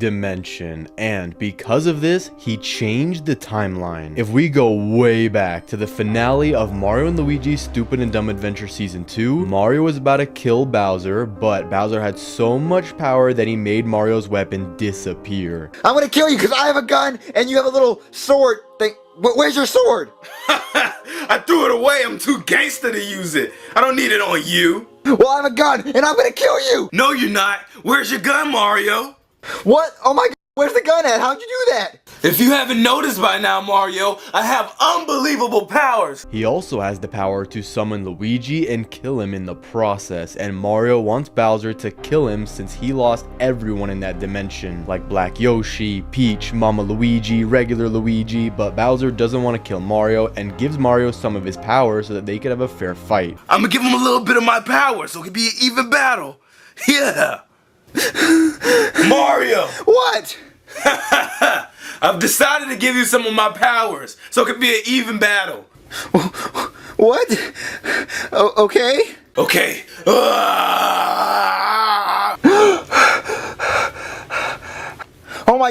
dimension, and because of this, he changed the timeline. If we go way back to the finale of Mario and Luigi's Stupid and Dumb Adventure Season 2, Mario was about to kill Bowser, but Bowser had so much power that he made Mario's weapon disappear. I'm gonna kill you because I have a gun and you have a little sword thing. Where's your sword? I threw it away. I'm too gangster to use it. I don't need it on you. Well, I have a gun and I'm gonna kill you. No, you're not. Where's your gun, Mario? What? Oh my God, where's the gun at? How'd you do that? If you haven't noticed by now, Mario, I have unbelievable powers. He also has the power to summon Luigi and kill him in the process, and Mario wants Bowser to kill him since he lost everyone in that dimension, like Black Yoshi, Peach, Mama Luigi, regular Luigi, but Bowser doesn't want to kill Mario and gives Mario some of his power so that they could have a fair fight. I'm gonna give him a little bit of my power so it can be an even battle. Yeah. Mario! What? I've decided to give you some of my powers so it can be an even battle. What? Okay. Okay. Oh my,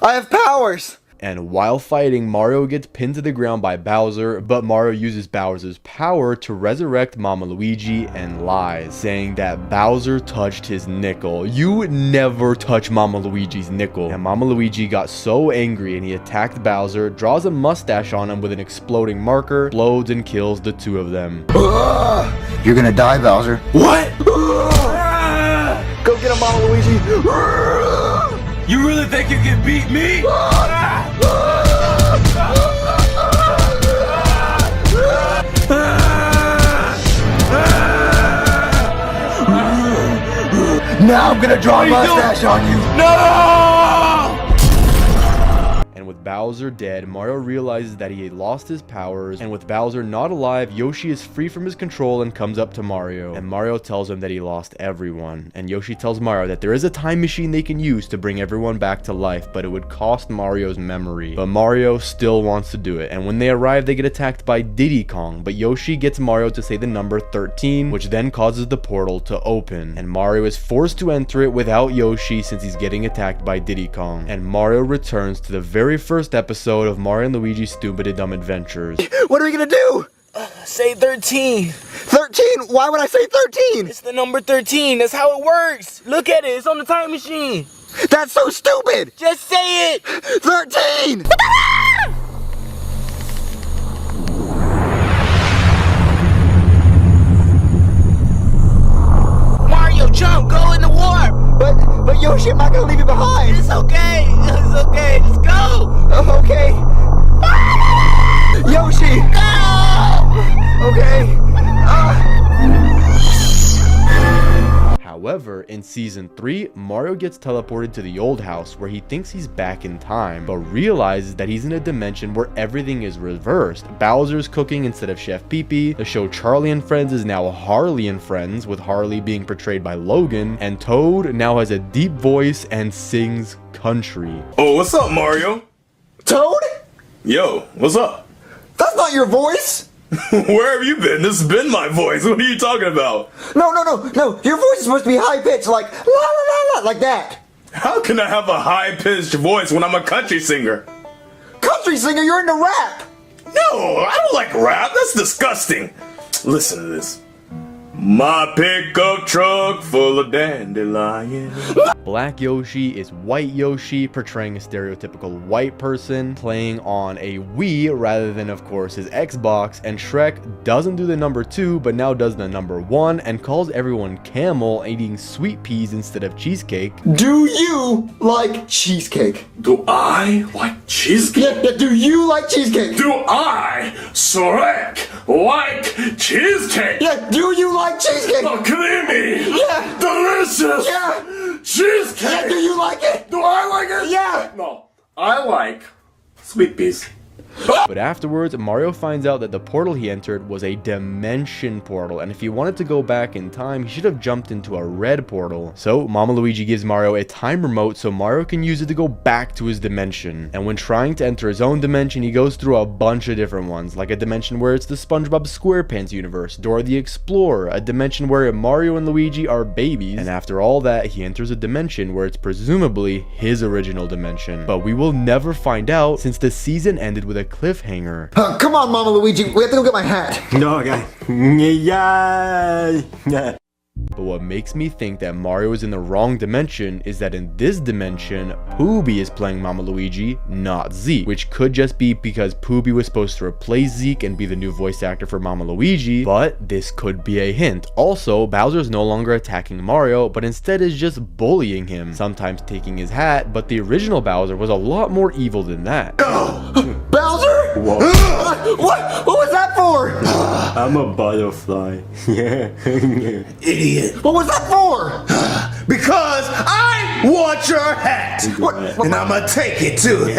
I have powers. And while fighting, Mario gets pinned to the ground by Bowser, but Mario uses Bowser's power to resurrect Mama Luigi and lies, saying that Bowser touched his nickel. You would never touch Mama Luigi's nickel. And Mama Luigi got so angry and he attacked Bowser, draws a mustache on him with an exploding marker, explodes and kills the two of them. You're gonna die, Bowser. What? Go get him, Mama Luigi. You really think you can beat me? Now I'm gonna draw a mustache on you. No! And with Bowser dead, Mario realizes that he had lost his powers, and with Bowser not alive, Yoshi is free from his control and comes up to Mario. And Mario tells him that he lost everyone. And Yoshi tells Mario that there is a time machine they can use to bring everyone back to life, but it would cost Mario's memory. But Mario still wants to do it, and when they arrive, they get attacked by Diddy Kong, but Yoshi gets Mario to say the number 13, which then causes the portal to open. And Mario is forced to enter it without Yoshi since he's getting attacked by Diddy Kong. And Mario returns to the very first episode of Mario and Luigi's Stupid and Dumb Adventures. What are we gonna do? Say 13. 13? Why would I say 13? It's the number 13. That's how it works. Look at it. It's on the time machine. That's so stupid. Just say it. 13! Mario, jump. Go in the warp. But Yoshi, I'm not gonna leave you behind. It's okay. It's okay. Just go. Okay. Yoshi! Okay. However, in Season 3, Mario gets teleported to the old house where he thinks he's back in time, but realizes that he's in a dimension where everything is reversed. Bowser's cooking instead of Chef Pee-Pee, the show Charlie and Friends is now Harley and Friends, with Harley being portrayed by Logan, and Toad now has a deep voice and sings country. Oh, what's up, Mario? Toad? Yo, what's up? That's not your voice! Where have you been? This has been my voice. What are you talking about? No. Your voice is supposed to be high pitched, like la la la la, like that. How can I have a high-pitched voice when I'm a country singer? Country singer, you're into rap. No, I don't like rap. That's disgusting. Listen to this. My pickup truck full of dandelions. Black Yoshi is White Yoshi, portraying a stereotypical white person, playing on a Wii rather than, of course, his Xbox, and Shrek doesn't do the number 2, but now does the number 1, and calls everyone camel, eating sweet peas instead of cheesecake. Do you like cheesecake? Do I like cheesecake? Yeah, do you like cheesecake? Do I, Shrek, like cheesecake? Yeah, do you like cheesecake? Oh, creamy! Yeah. Delicious! Yeah. Cheesecake! Yeah, do you like it? Do I like it? Yeah. No, I like sweet peas. But afterwards, Mario finds out that the portal he entered was a dimension portal, and if he wanted to go back in time, he should have jumped into a red portal. So Mama Luigi gives Mario a time remote so Mario can use it to go back to his dimension. And when trying to enter his own dimension, he goes through a bunch of different ones, like a dimension where it's the SpongeBob SquarePants universe, Dora the Explorer, a dimension where Mario and Luigi are babies, and after all that, he enters a dimension where it's presumably his original dimension. But we will never find out since the season ended with a cliffhanger. Come on, Mama Luigi. We have to go get my hat. No, okay. Yeah. But what makes me think that Mario is in the wrong dimension is that in this dimension, Poobie is playing Mama Luigi, not Zeke, which could just be because Poobie was supposed to replace Zeke and be the new voice actor for Mama Luigi, but this could be a hint. Also, Bowser is no longer attacking Mario, but instead is just bullying him, sometimes taking his hat, but the original Bowser was a lot more evil than that. Bowser? Whoa. What was that for? I'm a butterfly. Idiot. What was that for? Because I want your hat. And I'ma take it too.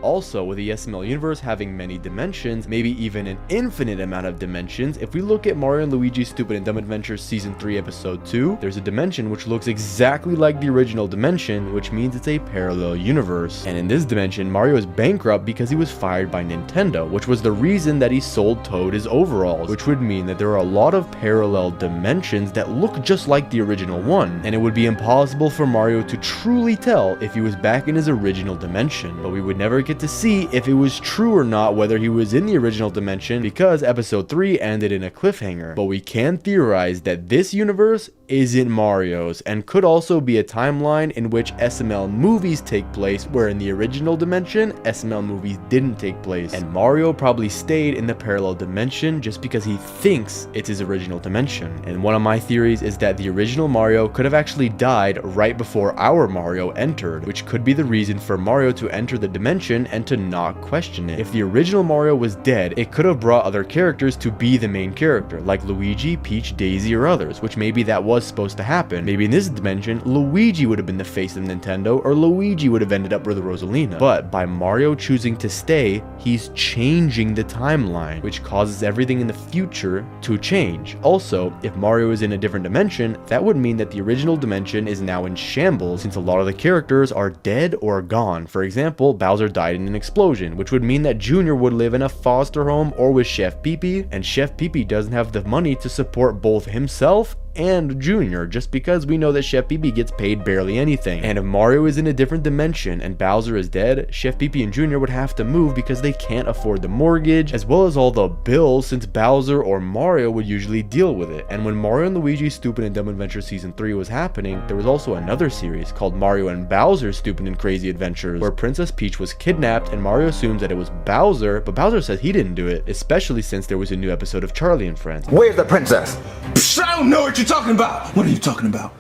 Also, with the SML universe having many dimensions, maybe even an infinite amount of dimensions, if we look at Mario and Luigi's Stupid and Dumb Adventures Season 3 Episode 2, there's a dimension which looks exactly like the original dimension, which means it's a parallel universe. And in this dimension, Mario is bankrupt because he was fired by Nintendo, which was the reason that he sold Toad his overalls, which would mean that there are a lot of parallel dimensions that look just like the original one, and it would be impossible for Mario to truly tell if he was back in his original dimension, but we would never get to see if it was true or not whether he was in the original dimension because episode 3 ended in a cliffhanger. But we can theorize that this universe isn't Mario's and could also be a timeline in which SML movies take place where in the original dimension SML movies didn't take place, and Mario probably stayed in the parallel dimension just because he thinks it's his original dimension. And one of my theories is that the original Mario could have actually died right before our Mario entered, which could be the reason for Mario to enter the dimension and to not question it. If the original Mario was dead, it could have brought other characters to be the main character, like Luigi, Peach, Daisy, or others, which maybe that was supposed to happen. Maybe in this dimension, Luigi would have been the face of Nintendo, or Luigi would have ended up with Rosalina. But by Mario choosing to stay, he's changing the timeline, which causes everything in the future to change. Also, if Mario is in a different dimension, that would mean that the original dimension is now in shambles since a lot of the characters are dead or gone. For example, Bowser died in an explosion, which would mean that Junior would live in a foster home or with Chef Pee-Pee, and Chef Pee-Pee doesn't have the money to support both himself and Junior, just because we know that Chef Pee-Pee gets paid barely anything. And if Mario is in a different dimension and Bowser is dead, Chef Pee-Pee and Junior would have to move because they can't afford the mortgage as well as all the bills, since Bowser or Mario would usually deal with it. And when Mario and Luigi's Stupid and Dumb Adventures Season 3 was happening, there was also another series called Mario and Bowser's Stupid and Crazy Adventures, where Princess Peach was kidnapped and Mario assumes that it was Bowser, but Bowser says he didn't do it, especially since there was a new episode of Charlie and Friends. Where's the princess? Psh, I don't know what you're talking about. What are you talking about?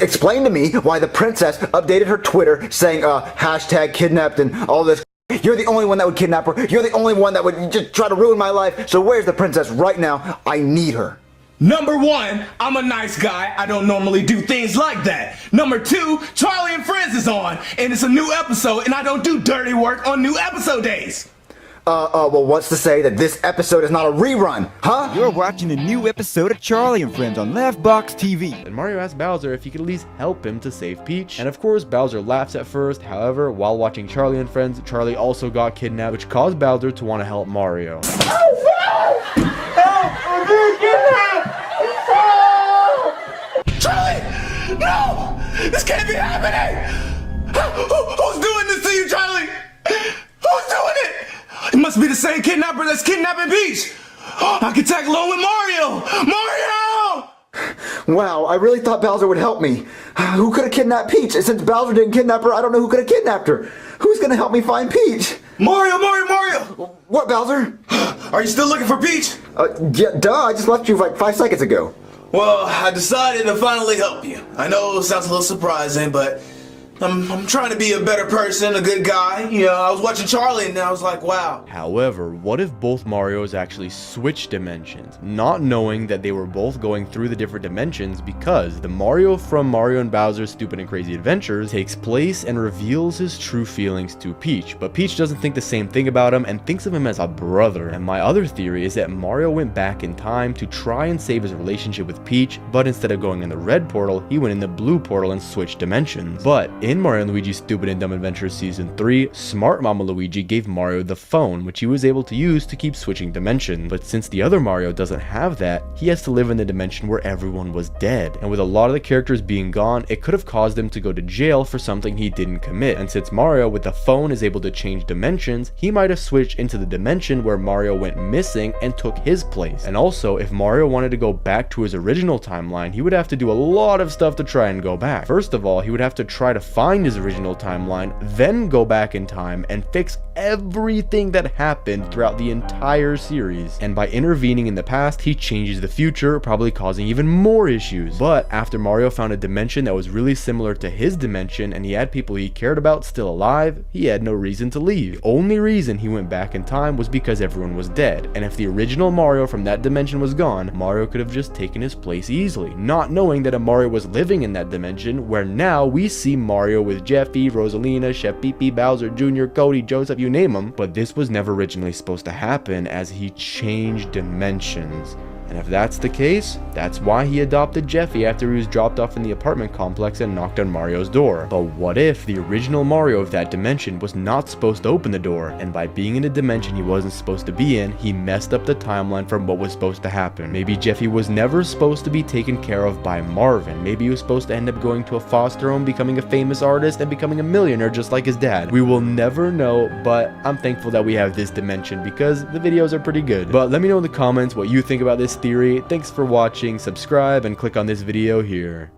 Explain to me why the princess updated her Twitter saying hashtag kidnapped and all this. You're the only one that would kidnap her. You're the only one that would just try to ruin my life. So where's the princess right now? I need her. Number one, I'm a nice guy. I don't normally do things like that. Number two, Charlie and Friends is on, and it's a new episode, and I don't do dirty work on new episode days. Well, what's to say that this episode is not a rerun, huh? You're watching a new episode of Charlie and Friends on Laughbox TV. And Mario asks Bowser if he could at least help him to save Peach. And of course, Bowser laughs at first. However, while watching Charlie and Friends, Charlie also got kidnapped, which caused Bowser to want to help Mario. Charlie! No! This can't be happening! Who's doing this to you, Charlie? Who's doing it? It must be the same kidnapper that's kidnapping Peach! I can tag along with Mario! Mario! Wow, I really thought Bowser would help me. Who could have kidnapped Peach? Since Bowser didn't kidnap her, I don't know who could have kidnapped her. Who's gonna help me find Peach? Mario! What, Bowser? Are you still looking for Peach? Yeah, duh, I just left you like 5 seconds ago. Well, I decided to finally help you. I know it sounds a little surprising, but I'm trying to be a better person, a good guy. You know, I was watching Charlie and I was like, wow. However, what if both Marios actually switched dimensions, not knowing that they were both going through the different dimensions, because the Mario from Mario and Bowser's Stupid and Crazy Adventures takes place and reveals his true feelings to Peach, but Peach doesn't think the same thing about him and thinks of him as a brother. And my other theory is that Mario went back in time to try and save his relationship with Peach, but instead of going in the red portal, he went in the blue portal and switched dimensions. But in Mario & Luigi's Stupid and Dumb Adventures Season 3, Smart Mama Luigi gave Mario the phone, which he was able to use to keep switching dimensions. But since the other Mario doesn't have that, he has to live in the dimension where everyone was dead. And with a lot of the characters being gone, it could have caused him to go to jail for something he didn't commit. And since Mario with the phone is able to change dimensions, he might have switched into the dimension where Mario went missing and took his place. And also, if Mario wanted to go back to his original timeline, he would have to do a lot of stuff to try and go back. First of all, he would have to try to find his original timeline, then go back in time and fix everything that happened throughout the entire series. And by intervening in the past, he changes the future, probably causing even more issues. But after Mario found a dimension that was really similar to his dimension and he had people he cared about still alive, he had no reason to leave. The only reason he went back in time was because everyone was dead. And if the original Mario from that dimension was gone, Mario could have just taken his place easily, not knowing that a Mario was living in that dimension, where now we see Mario with Jeffy, Rosalina, Chef Pee-Pee, Bowser Jr., Cody, Joseph, you name them. But this was never originally supposed to happen, as he changed dimensions. And if that's the case, that's why he adopted Jeffy after he was dropped off in the apartment complex and knocked on Mario's door. But what if the original Mario of that dimension was not supposed to open the door, and by being in a dimension he wasn't supposed to be in, he messed up the timeline from what was supposed to happen? Maybe Jeffy was never supposed to be taken care of by Marvin. Maybe he was supposed to end up going to a foster home, becoming a famous artist, and becoming a millionaire just like his dad. We will never know, but I'm thankful that we have this dimension because the videos are pretty good. But let me know in the comments what you think about this theory. Thanks for watching, subscribe, and click on this video here.